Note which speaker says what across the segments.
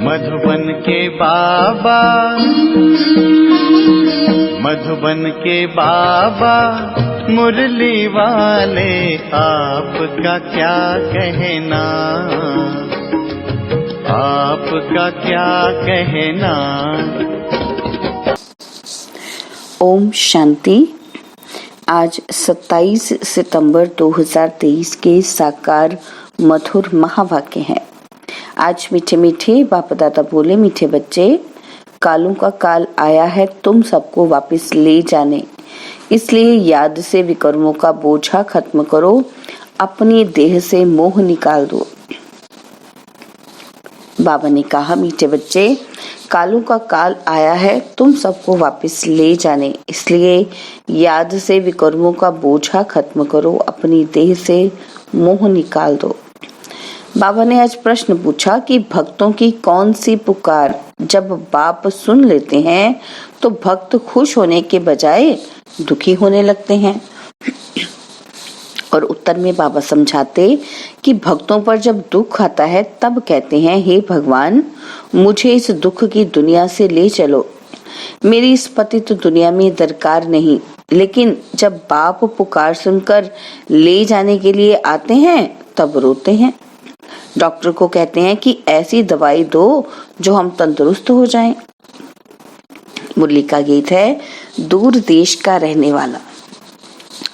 Speaker 1: मधुबन के बाबा, मधुबन के बाबा मुरली वाले, आपका क्या कहना, आपका क्या कहना।
Speaker 2: ओम शांति। आज 27 सितंबर 2023 के साकार मधुर महावाक्य हैं। आज मीठे मीठे बाप दादा बोले, मीठे बच्चे, कालों का काल आया है तुम सबको वापस ले जाने, इसलिए याद से विकर्मों का बोझा खत्म करो, अपनी देह से मोह निकाल दो। बाबा ने कहा, मीठे बच्चे, कालों का काल आया है तुम सबको वापस ले जाने, इसलिए याद से विकर्मों का बोझा खत्म करो, अपनी देह से मोह निकाल दो। बाबा ने आज प्रश्न पूछा कि भक्तों की कौन सी पुकार जब बाप सुन लेते हैं तो भक्त खुश होने के बजाय दुखी होने लगते हैं। और उत्तर में बाबा समझाते कि भक्तों पर जब दुख आता है तब कहते हैं, हे भगवान, मुझे इस दुख की दुनिया से ले चलो, मेरी इस पतित दुनिया में दरकार नहीं। लेकिन जब बाप पुकार सुनकर ले जाने के लिए आते हैं तब रोते हैं। डॉक्टर को कहते हैं कि ऐसी दवाई दो जो हम तंदुरुस्त हो जाएं। मुरली का गीत है, दूर देश का रहने वाला।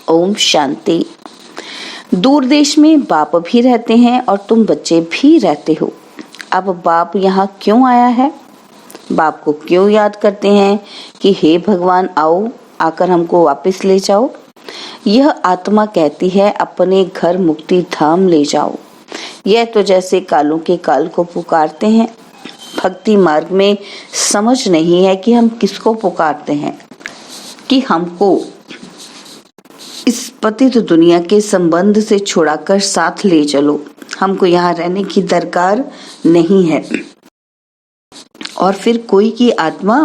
Speaker 2: ओम शांति। दूर देश में बाप भी रहते हैं और तुम बच्चे भी रहते हो। अब बाप यहाँ क्यों आया है? बाप को क्यों याद करते हैं कि हे भगवान, आओ, आकर हमको वापस ले जाओ। यह आत्मा कहती है, अपने घर मुक्ति धाम ले जाओ। यह तो जैसे कालों के काल को पुकारते हैं। भक्ति मार्ग में समझ नहीं है कि हम किसको पुकारते हैं, कि हमको इस पतित दुनिया के संबंध से छुड़ाकर साथ ले चलो, हमको यहाँ रहने की दरकार नहीं है। और फिर कोई की आत्मा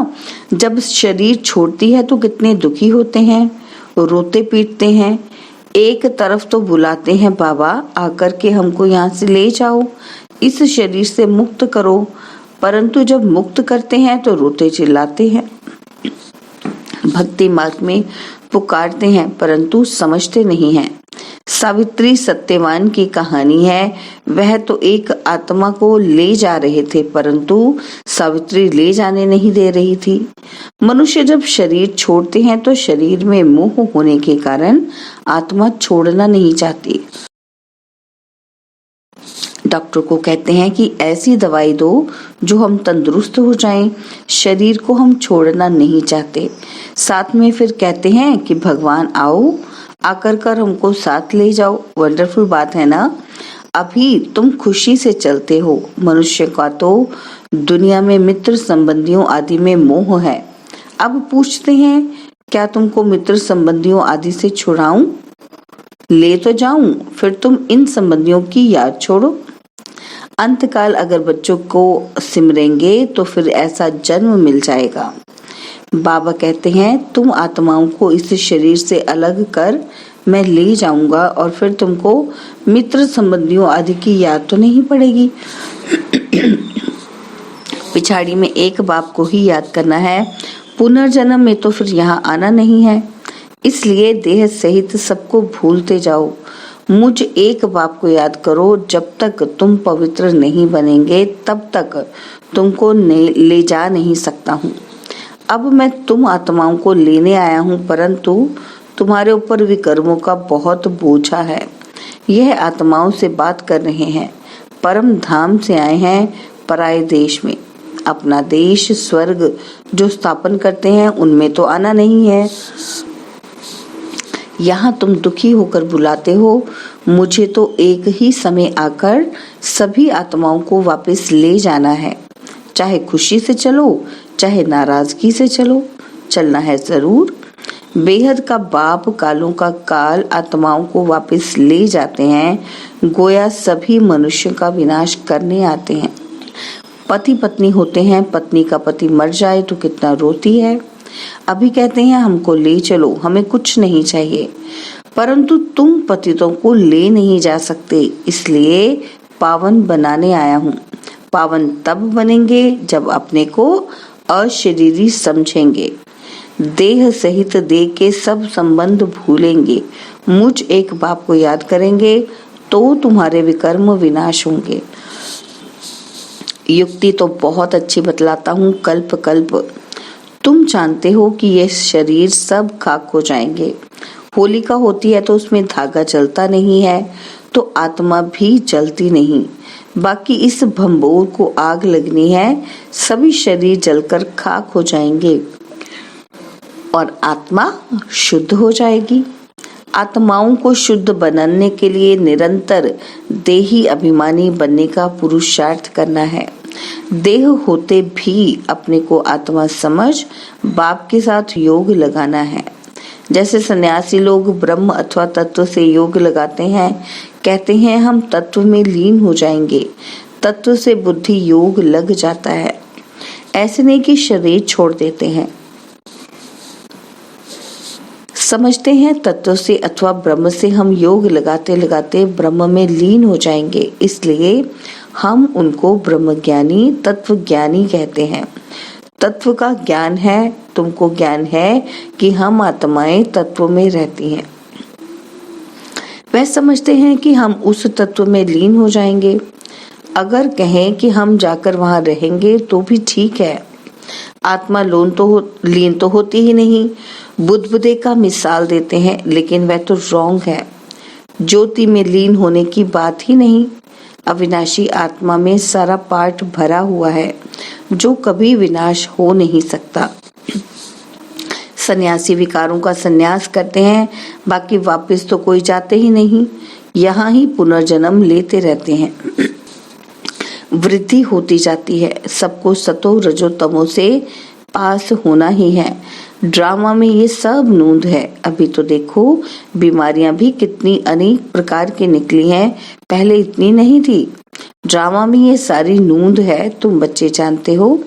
Speaker 2: जब शरीर छोड़ती है तो कितने दुखी होते हैं, रोते पीटते हैं। एक तरफ तो बुलाते हैं, बाबा आकर के हमको यहाँ से ले जाओ, इस शरीर से मुक्त करो, परंतु जब मुक्त करते हैं तो रोते चिल्लाते हैं। भक्ति मार्ग में पुकारते हैं परंतु समझते नहीं हैं। सावित्री सत्यवान की कहानी है, वह तो एक आत्मा को ले जा रहे थे परंतु सावित्री ले जाने नहीं दे रही थी। मनुष्य जब शरीर छोड़ते हैं तो शरीर में मोह होने के कारण आत्मा छोड़ना नहीं चाहती। डॉक्टर को कहते हैं कि ऐसी दवाई दो जो हम तंदुरुस्त हो जाएं, शरीर को हम छोड़ना नहीं चाहते। साथ में फिर कहते हैं कि भगवान आओ, आकर कर हमको साथ ले जाओ। वंडरफुल बात है ना। अभी तुम खुशी से चलते हो। मनुष्य का तो दुनिया में मित्र संबंधियों आदि में मोह है। अब पूछते हैं, क्या तुमको मित्र संबंधियों आदि से छुड़ाऊं? ले तो जाऊं, फिर तुम इन संबंधियों की याद छोड़ो। अंतकाल अगर बच्चों को सिमरेंगे तो फिर ऐसा जन्म मिल जाएगा। बाबा कहते हैं, तुम आत्माओं को इस शरीर से अलग कर मैं ले जाऊंगा और फिर तुमको मित्र संबंधियों आदि की याद तो नहीं पड़ेगी। पिछाड़ी में एक बाप को ही याद करना है, पुनर्जन्म में तो फिर यहाँ आना नहीं है। इसलिए देह सहित सबको भूलते जाओ। मुझ एक बाप को याद करो। जब तक तुम पवित्र नहीं बनेंगे तब तक तुमको ले जा नहीं सकता हूँ। अब मैं तुम आत्माओं को लेने आया हूँ परंतु तुम्हारे ऊपर विकर्मों का बहुत बोझा है। यह आत्माओं से बात कर रहे हैं। परम धाम से आए हैं पराये देश में। अपना देश स्वर्ग जो स्थापन करते हैं उनमें तो आना नहीं है। यहाँ तुम दुखी होकर बुलाते हो, मुझे तो एक ही समय आकर सभी आत्माओं को वापस ले जाना है। चाहे खुशी से चलो, चाहे नाराजगी से चलो, चलना है जरूर। बेहद का बाप कालों का काल आत्माओं को वापस ले जाते हैं। गोया सभी मनुष्य का विनाश करने आते हैं। पति पत्नी होते हैं, पत्नी का पति मर जाए तो कितना रोती है। अभी कहते हैं हमको ले चलो, हमें कुछ नहीं चाहिए, परंतु तुम पतितों को ले नहीं जा सकते, इसलिए पावन बनाने आया हूँ। पावन तब बनेंगे जब अपने को अशरीरी समझेंगे, देह सहित देह के सब संबंध भूलेंगे, मुझ एक बाप को याद करेंगे तो तुम्हारे विकर्म विनाश होंगे। युक्ति तो बहुत अच्छी बतलाता हूँ कल्प कल्प। तुम जानते हो कि ये शरीर सब खाक हो जाएंगे। होलिका होती है तो उसमें धागा जलता नहीं है, तो आत्मा भी जलती नहीं। बाकी इस भंबोर को आग लगनी है, सभी शरीर जलकर खाक हो जाएंगे और आत्मा शुद्ध हो जाएगी। आत्माओं को शुद्ध बनाने के लिए निरंतर देही अभिमानी बनने का पुरुषार्थ करना है। देह होते भी अपने को आत्मा समझ बाप के साथ योग लगाना है। जैसे सन्यासी लोग ब्रह्म अथवा तत्व से योग लगाते हैं, कहते हैं हम तत्व में लीन हो जाएंगे, तत्व से बुद्धि योग लग जाता है। ऐसे नहीं कि शरीर छोड़ देते हैं, समझते हैं तत्व से अथवा ब्रह्म से हम योग लगाते लगाते ब्रह्म में लीन हो जाएंगे, इसलिए हम उनको ब्रह्मज्ञानी तत्व ज्ञानी कहते हैं। तत्व का ज्ञान है, तुमको ज्ञान है कि हम आत्माएं तत्व में रहती हैं। वह समझते हैं कि हम उस तत्व में लीन हो जाएंगे। अगर कहें कि हम जाकर वहां रहेंगे तो भी ठीक है। आत्मा लीन तो होती ही नहीं। बुद्ध का मिसाल देते हैं, लेकिन वह तो रॉन्ग है। ज्योति में लीन होने की बात ही नहीं। अविनाशी आत्मा में सारा पार्ट भरा हुआ है जो कभी विनाश हो नहीं सकता। सन्यासी विकारों का सन्यास करते हैं, बाकी वापस तो कोई जाते ही नहीं, यहाँ ही पुनर्जन्म लेते रहते हैं। वृद्धि होती जाती है, सबको सतो रजो तमो से पास होना ही है। ड्रामा में ये सब नूंद है। अभी तो देखो बीमारियां भी कितनी अनेक प्रकार की निकली हैं, पहले इतनी नहीं थी। ड्रामा में ये सारी नूंद है। तुम बच्चे जानते हो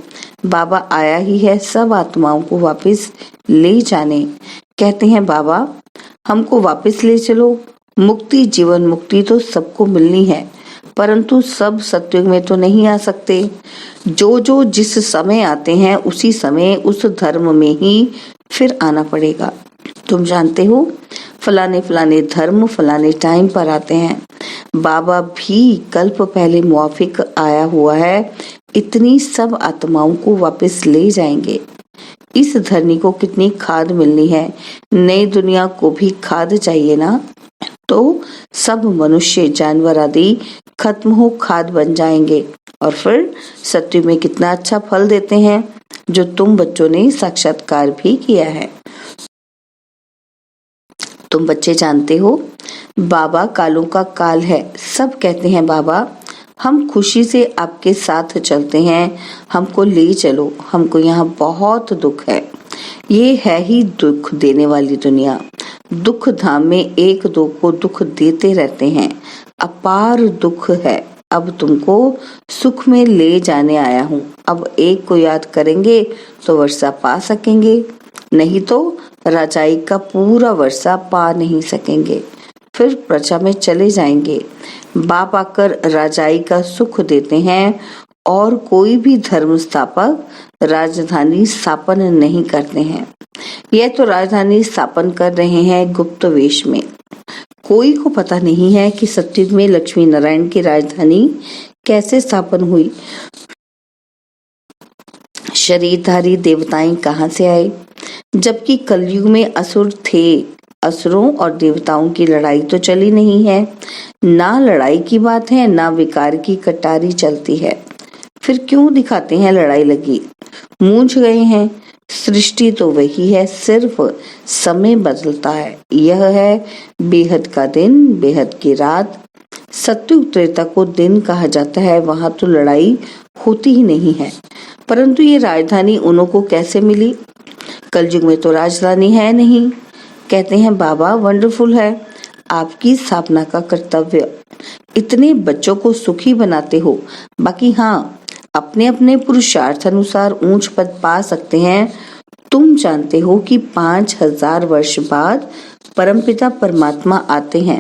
Speaker 2: बाबा आया ही है सब आत्माओं को वापस ले जाने। कहते हैं बाबा हमको वापस ले चलो। मुक्ति जीवन मुक्ति तो सबको मिलनी है, परंतु सब सत्युग में तो नहीं आ सकते। जो जिस समय आते हैं उसी समय उस धर्म में ही फिर आना पड़ेगा। तुम जानते हो फलाने फलाने धर्म फलाने टाइम पर आते हैं। बाबा भी कल्प पहले मुआफिक आया हुआ है, इतनी सब आत्माओं को वापस ले जाएंगे। इस धरनी को कितनी खाद मिलनी है, नई दुनिया को भी खाद चाहिए ना। तो सब मनुष्य जानवर आदि खत्म हो खाद बन जाएंगे और फिर सत्य में कितना अच्छा फल देते हैं, जो तुम बच्चों ने साक्षात्कार भी किया है। तुम बच्चे जानते हो बाबा कालों का काल है। सब कहते हैं बाबा हम खुशी से आपके साथ चलते हैं, हमको ले चलो, हमको यहाँ बहुत दुख है। ये है ही दुख देने वाली दुनिया। दुख धाम में एक दो को दुख देते रहते हैं, अपार दुख है। अब तुमको सुख में ले जाने आया हूँ। अब एक को याद करेंगे तो वर्षा पा सकेंगे, नहीं तो राजाई का पूरा वर्षा पा नहीं सकेंगे, फिर प्रजा में चले जाएंगे। बाप आकर राजाई का सुख देते हैं और कोई भी धर्म स्थापक राजधानी स्थापन नहीं करते हैं। यह तो राजधानी स्थापन कर रहे हैं गुप्त वेश में। कोई को पता नहीं है कि सतयुग में लक्ष्मी नारायण की राजधानी कैसे स्थापन हुई। शरीरधारी देवताएं कहाँ से आए, जबकि कलयुग में असुर थे। असुरों और देवताओं की लड़ाई तो चली नहीं है, ना लड़ाई की बात है ना विकार की कटारी चलती है। फिर क्यों दिखाते हैं लड़ाई लगी, मूंझ गए हैं। सृष्टि तो वही है, सिर्फ समय बदलता है। यह है बेहद का दिन बेहद की रात। सत्युग त्रेता को दिन कहा जाता है, वहां तो लड़ाई होती ही नहीं है। परंतु ये राजधानी उन्हों को कैसे मिली, कलयुग में तो राजधानी है नहीं। कहते हैं बाबा वंडरफुल है आपकी स्थापना का कर्तव्य, इतने बच्चों को सुखी बनाते हो। बाकी हाँ, अपने अपने पुरुषार्थ अनुसार ऊंच पद पा सकते हैं। तुम जानते हो कि 5000 वर्ष बाद परमपिता परमात्मा आते हैं।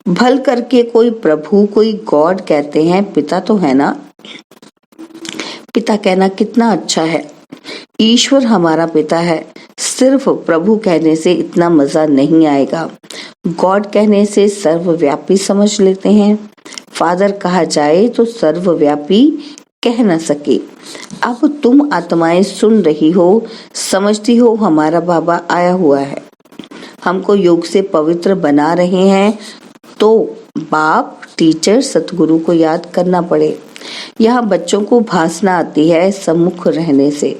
Speaker 2: भल करके कोई प्रभु कोई गॉड कहते हैं, पिता तो है ना। पिता कहना कितना अच्छा है। ईश्वर हमारा पिता है। सिर्फ प्रभु कहने से इतना मजा नहीं आएगा। गॉड कहने से सर्वव्यापी समझ लेते हैं। फादर कहा जाए तो सर्वव्यापी कह न सके। अब तुम आत्माएं सुन रही हो, समझती हो हमारा बाबा आया हुआ है, हमको योग से पवित्र बना रहे हैं। तो बाप, टीचर, सतगुरु को याद करना पड़े। यहाँ बच्चों को भासना आती है सम्मुख रहने से।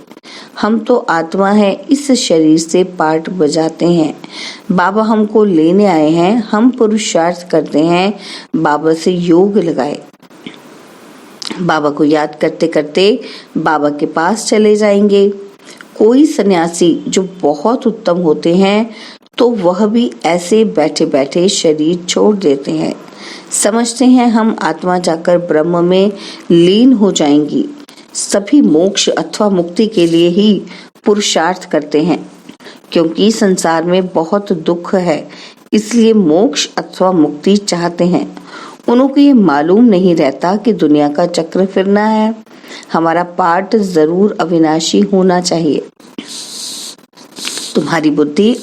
Speaker 2: हम तो आत्मा है, इस शरीर से पाठ बजाते हैं। बाबा हमको लेने आए हैं, हम पुरुषार्थ करते हैं बाबा से योग लगाए। बाबा को याद करते करते बाबा के पास चले जाएंगे। कोई सन्यासी जो बहुत उत्तम होते हैं तो वह भी ऐसे बैठे बैठे शरीर छोड़ देते हैं। समझते हैं हम आत्मा जाकर ब्रह्म में लीन हो जाएंगी। सभी मोक्ष अथवा मुक्ति के लिए ही पुरुषार्थ करते हैं, क्योंकि संसार में बहुत दुख है, इसलिए मोक्ष अथवा मुक्ति चाहते हैं। उनको ये मालूम नहीं रहता कि दुनिया का चक्र फिरना है। हमारा पाठ जरूर अविनाशी होना चाहिए। तुम्हारी बुद्धि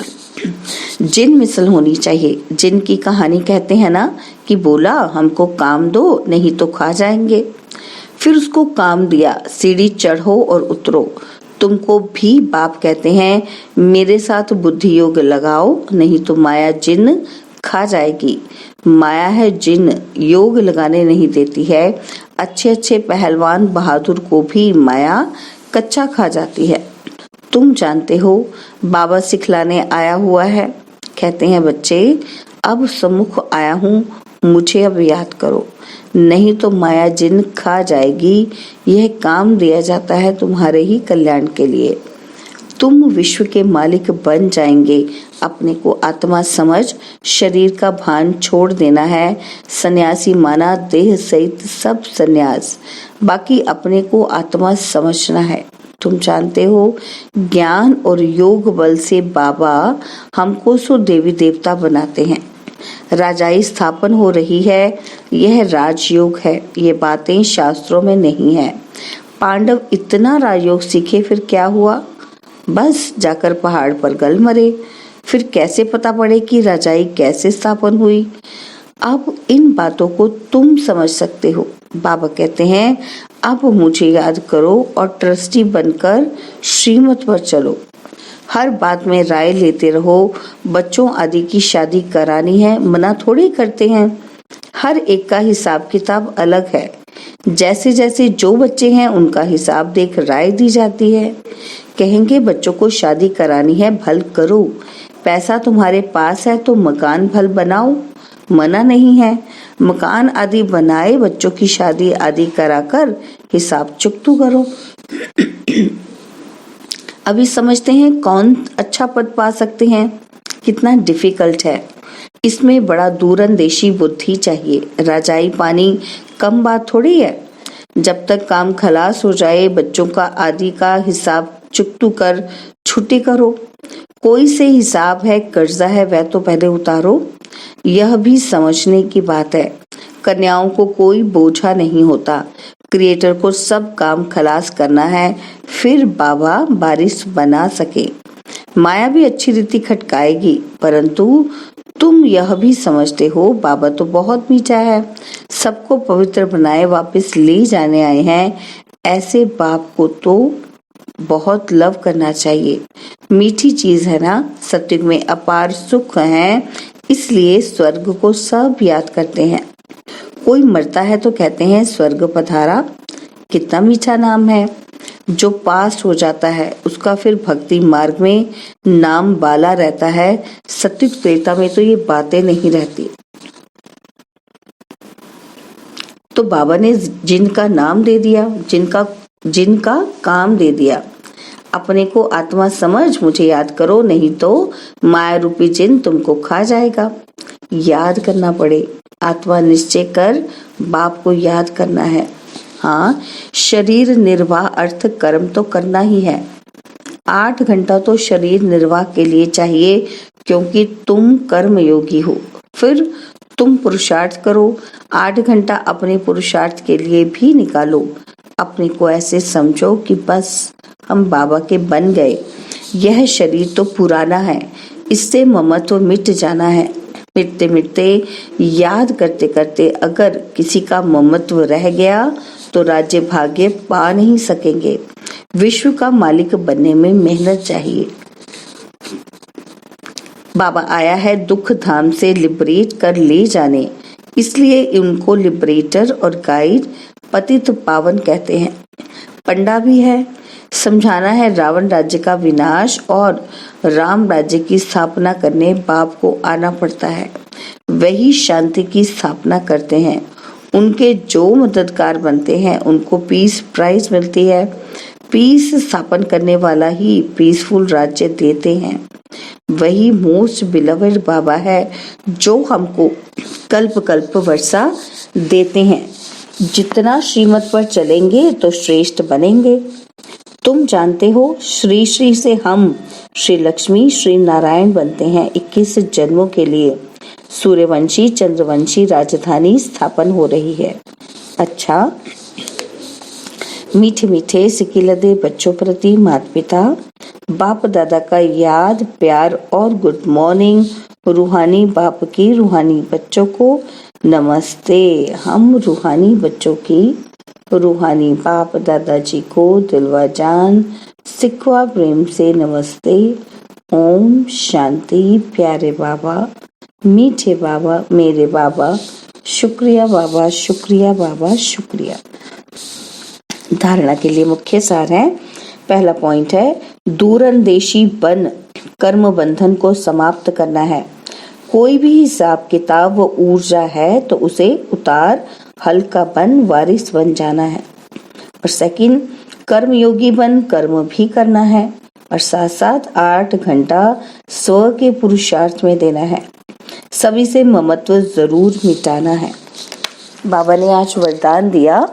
Speaker 2: जिन मिसल होनी चाहिए। जिन की कहानी कहते हैं ना कि बोला हमको काम दो नहीं तो खा जाएंगे। फिर उसको काम दिया, सीढ़ी चढ़ो और उतरो। तुमको भी बाप कहते हैं मेरे साथ बुद्धि योग लगाओ, नहीं तो माया जिन खा जाएगी। माया है जिन, योग लगाने नहीं देती है। अच्छे अच्छे पहलवान बहादुर को भी माया कच्चा खा जाती है। तुम जानते हो बाबा सिखलाने आया हुआ है। कहते हैं बच्चे अब सम्मुख आया हूँ, मुझे अब याद करो, नहीं तो माया जिन खा जाएगी। यह काम दिया जाता है तुम्हारे ही कल्याण के लिए। तुम विश्व के मालिक बन जाएंगे। अपने को आत्मा समझ शरीर का भान छोड़ देना है। सन्यासी माना देह सहित सब सन्यास, बाकी अपने को आत्मा समझना है। तुम जानते हो ज्ञान और योग बल से बाबा हमको सो देवी देवता बनाते हैं। राजाई स्थापन हो रही है, यह राजयोग है। ये बातें शास्त्रों में नहीं है। पांडव इतना राजयोग सीखे फिर क्या हुआ? बस जाकर पहाड़ पर गल मरे। फिर कैसे पता पड़े कि राजाई कैसे स्थापन हुई? अब इन बातों को तुम समझ सकते हो। बाबा कहते हैं अब मुझे याद करो और ट्रस्टी बनकर श्रीमत पर चलो। हर बात में राय लेते रहो। बच्चों आदि की शादी करानी है, मना थोड़ी करते हैं। हर एक का हिसाब किताब अलग है। जैसे जैसे जो बच्चे हैं उनका हिसाब देख राय दी जाती है। कहेंगे बच्चों को शादी करानी है, भल करो। पैसा तुम्हारे पास है तो मकान भल बनाओ, मना नहीं है। मकान आदि बनाए, बच्चों की शादी आदि कराकर हिसाब चुकतू करो। अभी समझते हैं कौन अच्छा पद पा सकते हैं। कितना डिफिकल्ट है। इसमें बड़ा दूरंदेशी बुद्धि चाहिए। राजाई पानी कम बात थोड़ी है। जब तक काम खलास हो जाए, बच्चों का आदि का हिसाब चुकतू कर छुट्टी करो। कोई से हिसाब है, कर्जा है, वह तो पहले उतारो। यह भी समझने की बात है। कन्याओं को कोई बोझा नहीं होता। क्रिएटर को सब काम खलास करना है, फिर बाबा बारिश बना सके। माया भी अच्छी रीति खटकाएगी, परंतु तुम यह भी समझते हो बाबा तो बहुत मीठा है, सबको पवित्र बनाए वापस ले जाने आए हैं। ऐसे बाप को तो बहुत लव करना चाहिए। मीठी चीज है ना। सत्युग में अपार सुख है, इसलिए स्वर्ग को सब याद करते हैं। कोई मरता है तो कहते हैं स्वर्ग पधारा। कितना मीठा नाम है। जो पास हो जाता है उसका फिर भक्ति मार्ग में नाम बाला रहता है। सत्युग त्रेता में तो ये बातें नहीं रहती। तो बाबा ने जिनका नाम दे दिया, जिनका काम दे दिया। अपने को आत्मा समझ मुझे याद करो, नहीं तो माया रूपी जिन तुमको खा जाएगा। याद करना पड़े। आत्मा निश्चय कर बाप को याद करना है। हाँ, शरीर निर्वाह अर्थ कर्म तो करना ही है। 8 घंटा तो शरीर निर्वाह के लिए चाहिए, क्योंकि तुम कर्म योगी हो। फिर तुम पुरुषार्थ करो। 8 घंटा अपने पुरुषार्थ के लिए भी निकालो। अपने को ऐसे समझो कि बस हम बाबा के बन गए। यह शरीर तो पुराना है, इससे ममत्व मिट जाना है। मिटते मिटते याद करते करते अगर किसी का ममत्व रह गया तो राज्य भाग्य पा नहीं सकेंगे। विश्व का मालिक बनने में मेहनत चाहिए। बाबा आया है दुख धाम से लिबरेट कर ले जाने, इसलिए उनको लिबरेटर और गाइड पतित पावन कहते हैं। पंडा भी है, समझाना है रावण राज्य का विनाश और राम राज्य की स्थापना करने बाप को आना पड़ता है। वही शांति की स्थापना करते हैं। उनके जो मददगार बनते हैं उनको पीस प्राइज मिलती है। पीस स्थापन करने वाला ही पीसफुल राज्य देते हैं। वही मोस्ट बिलवेड बाबा है जो हमको कल्प कल्प वर्षा देते हैं। जितना श्रीमत पर चलेंगे तो श्रेष्ठ बनेंगे। तुम जानते हो श्री श्री से हम श्री लक्ष्मी श्री नारायण बनते हैं। 21 जन्मों के लिए सूर्यवंशी चंद्रवंशी राजधानी स्थापन हो रही है। अच्छा, मीठे मीठे सिकिलदे बच्चों प्रति माता पिता बाप दादा का याद प्यार और गुड मॉर्निंग। रूहानी बाप की रूहानी बच्चों को नमस्ते। हम रूहानी बच्चों की रूहानी बाप दादाजी को दिलवा जान सिखवा प्रेम से नमस्ते। ओम शांति। प्यारे बाबा, मीठे बाबा, मेरे बाबा, शुक्रिया बाबा, शुक्रिया बाबा, शुक्रिया। धारणा के लिए मुख्य सार है। पहला पॉइंट है दूरंदेशी बन कर्म बंधन को समाप्त करना है। कोई भी हिसाब किताब व ऊर्जा है तो उसे उतार हल्का बन वारिस बन जाना है। और सेकंड, कर्मयोगी बन कर्म भी करना है और साथ साथ 8 घंटा स्व के पुरुषार्थ में देना है। सभी से ममत्व जरूर मिटाना है। बाबा ने आज वरदान दिया,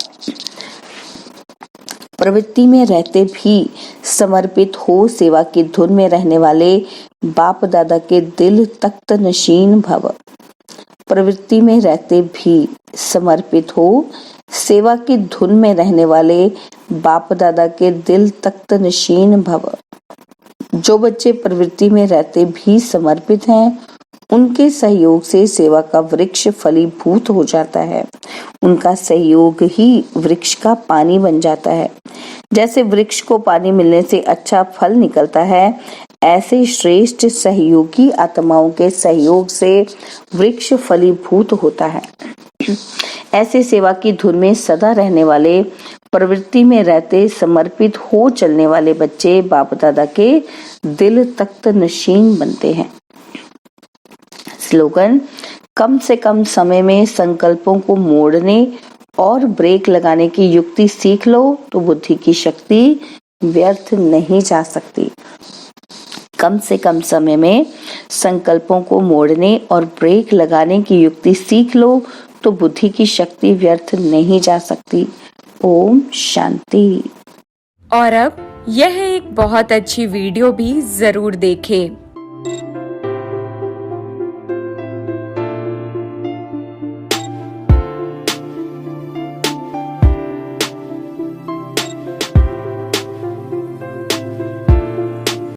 Speaker 2: प्रवृत्ति में रहते भी समर्पित हो सेवा की धुन में रहने वाले बाप दादा के दिल तख्त नशीन भव। प्रवृत्ति में रहते भी समर्पित हो सेवा की धुन में रहने वाले बाप दादा के दिल तख्त नशीन भव। जो बच्चे प्रवृत्ति में रहते भी समर्पित हैं उनके सहयोग से सेवा का वृक्ष फलीभूत हो जाता है। उनका सहयोग ही वृक्ष का पानी बन जाता है। जैसे वृक्ष को पानी मिलने से अच्छा फल निकलता है, ऐसे श्रेष्ठ सहयोगी आत्माओं के सहयोग से वृक्ष फलीभूत होता है। ऐसे सेवा की धुन में सदा रहने वाले प्रवृत्ति में रहते समर्पित हो चलने वाले बच्चे बाप दादा के दिल तख्त नशीन बनते हैं। स्लोगन, कम से कम समय में संकल्पों को मोड़ने और ब्रेक लगाने की युक्ति सीख लो तो बुद्धि की शक्ति व्यर्थ नहीं जा सकती। कम से कम समय में संकल्पों को मोड़ने और ब्रेक लगाने की युक्ति सीख लो तो बुद्धि की शक्ति व्यर्थ नहीं जा सकती। ओम शांति।
Speaker 3: और अब यह एक बहुत अच्छी वीडियो भी जरूर देखें।